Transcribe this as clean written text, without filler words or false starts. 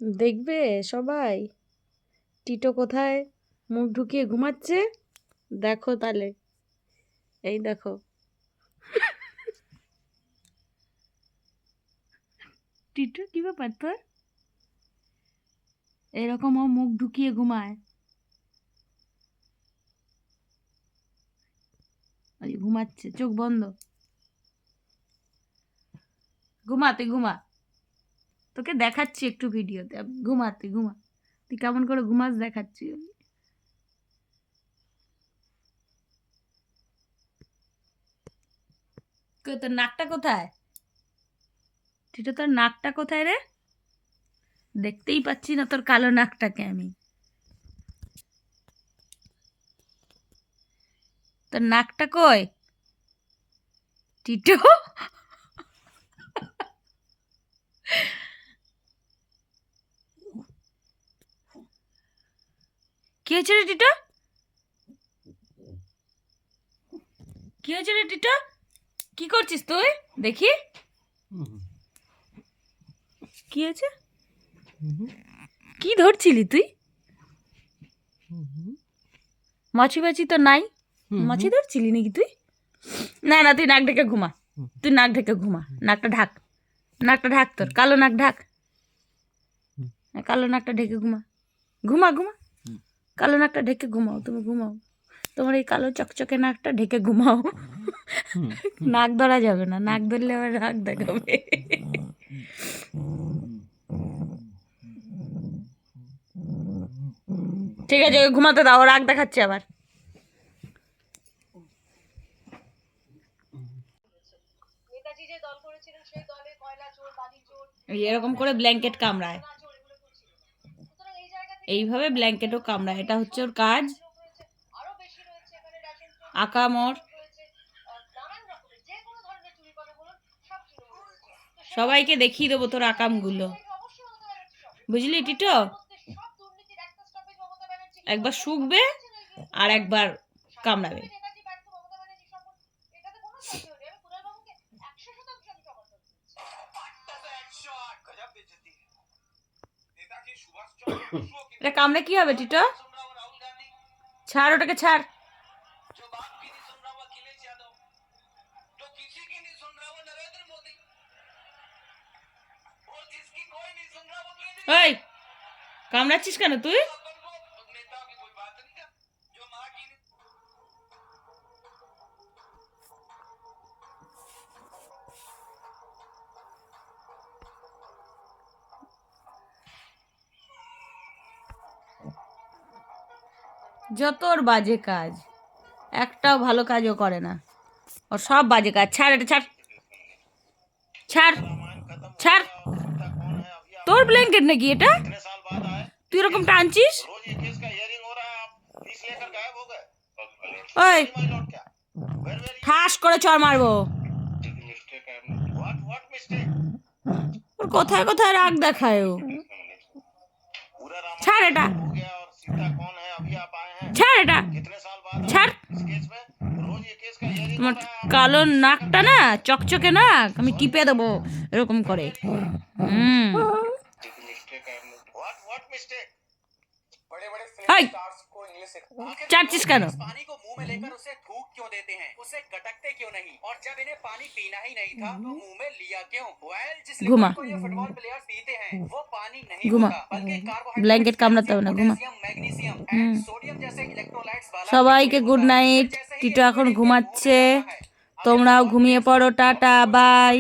দেখবে সবাই টিটো কোথায় মুখ ঢুকিয়ে ঘুমাচ্ছে। দেখো তাহলে, এই দেখো টিটো, কি ব্যাপার তোর? এরকম ও মুখ ঢুকিয়ে ঘুমায়। ওই ঘুমাচ্ছে, চোখ বন্ধ। ঘুমাতে ঘুমা, তোকে দেখাচ্ছি একটু ভিডিওতে। ঘুমাতে ঘুমা, তুই কেমন করে ঘুমাস দেখাচ্ছি। তোর নাকটা কোথায় টিটো? তোর নাকটা কোথায় রে? দেখতেই পাচ্ছি না তোর কালো নাকটাকে আমি। তোর নাকটা কই টিটো? কি হয়েছে রে টিটো? কি হয়েছে রে টিটো? কি করছিস তুই? দেখি কি হয়েছে। কি ধরছিলি তুই? মাছি বাছি তো নাই। মাছি ধরছিলি নাকি তুই? না না, তুই নাক ঢেকে ঘুমা। তুই নাক ঢেকে ঘুমা, নাকটা ঢাক। নাকটা ঢাক, তোর কালো নাক ঢাক। কালো নাকটা ঢেকে ঘুমা। ঘুমা ঘুমা, কালো নাকটা ঢেকে ঘুমাও। তুমি ঘুমাও, তোমার এই কালো চকচকে নাকটা ঢেকে ঘুমাও। নাক ধরা যাবে না, নাক ধরলে আবার রাগ দেখাবে। ঠিক আছে, ঘুমাতে দাও, রাগ দেখাচ্ছে আবার। এরকম করে ব্ল্যাঙ্কেট কামড়ায়, এইভাবে ব্ল্যাঙ্কেটও কামড়ায়। এটা হচ্ছে ওর কাজ। আকামর সবাইকে দেখিয়ে দেবো তোর আকামগুলো, বুঝলি টিটো? একবার শুকবে আর একবার কামড়াবে। এটা কামড়ে কি হবে টিটো? ছাড় ওটাকে, ছাড়। ওই কামড়াচ্ছিস কেন তুই? যত ওর বাজে কাজ, একটাও ভালো কাজও করে না, ওর সব বাজে কাজ। ছাড় এটা, ছাড় ছাড় ছাড়। তোর ব্ল্যাঙ্কেট নাকি এটা? তুই এরকম টানছিস? ওই ঠাস করে চড় মারবো। ওর কোথায় কোথায় রাগ দেখায় ও। ছাড় এটা, ছাড় এটা, ছাড়। তোমার কালো নাকটা না, চকচকে নাক, আমি টিপে দেবো এরকম করে। चार्जिस करो। पानी को मुंह में लेकर उसे थूक क्यों देते हैं, उसे गटकते क्यों नहीं, और जब इन्हें पानी पीना ही नहीं था तो मुंह में लिया क्यों? जिस लिक्विड को ये फुटबॉल प्लेयर्स पीते हैं वो पानी नहीं होता बल्कि कार्बोहाइड्रेट, ब्लैंकेट कामড়াতে হবে না, ঘুমা। मैग्नीशियम एंड सोडियम जैसे इलेक्ट्रोलाइट्स वाला। সবাইকে গুড নাইট। টিটো এখন ঘুমাচ্ছে, তোমরাও ঘুমিয়ে পড়ো। Tata, by.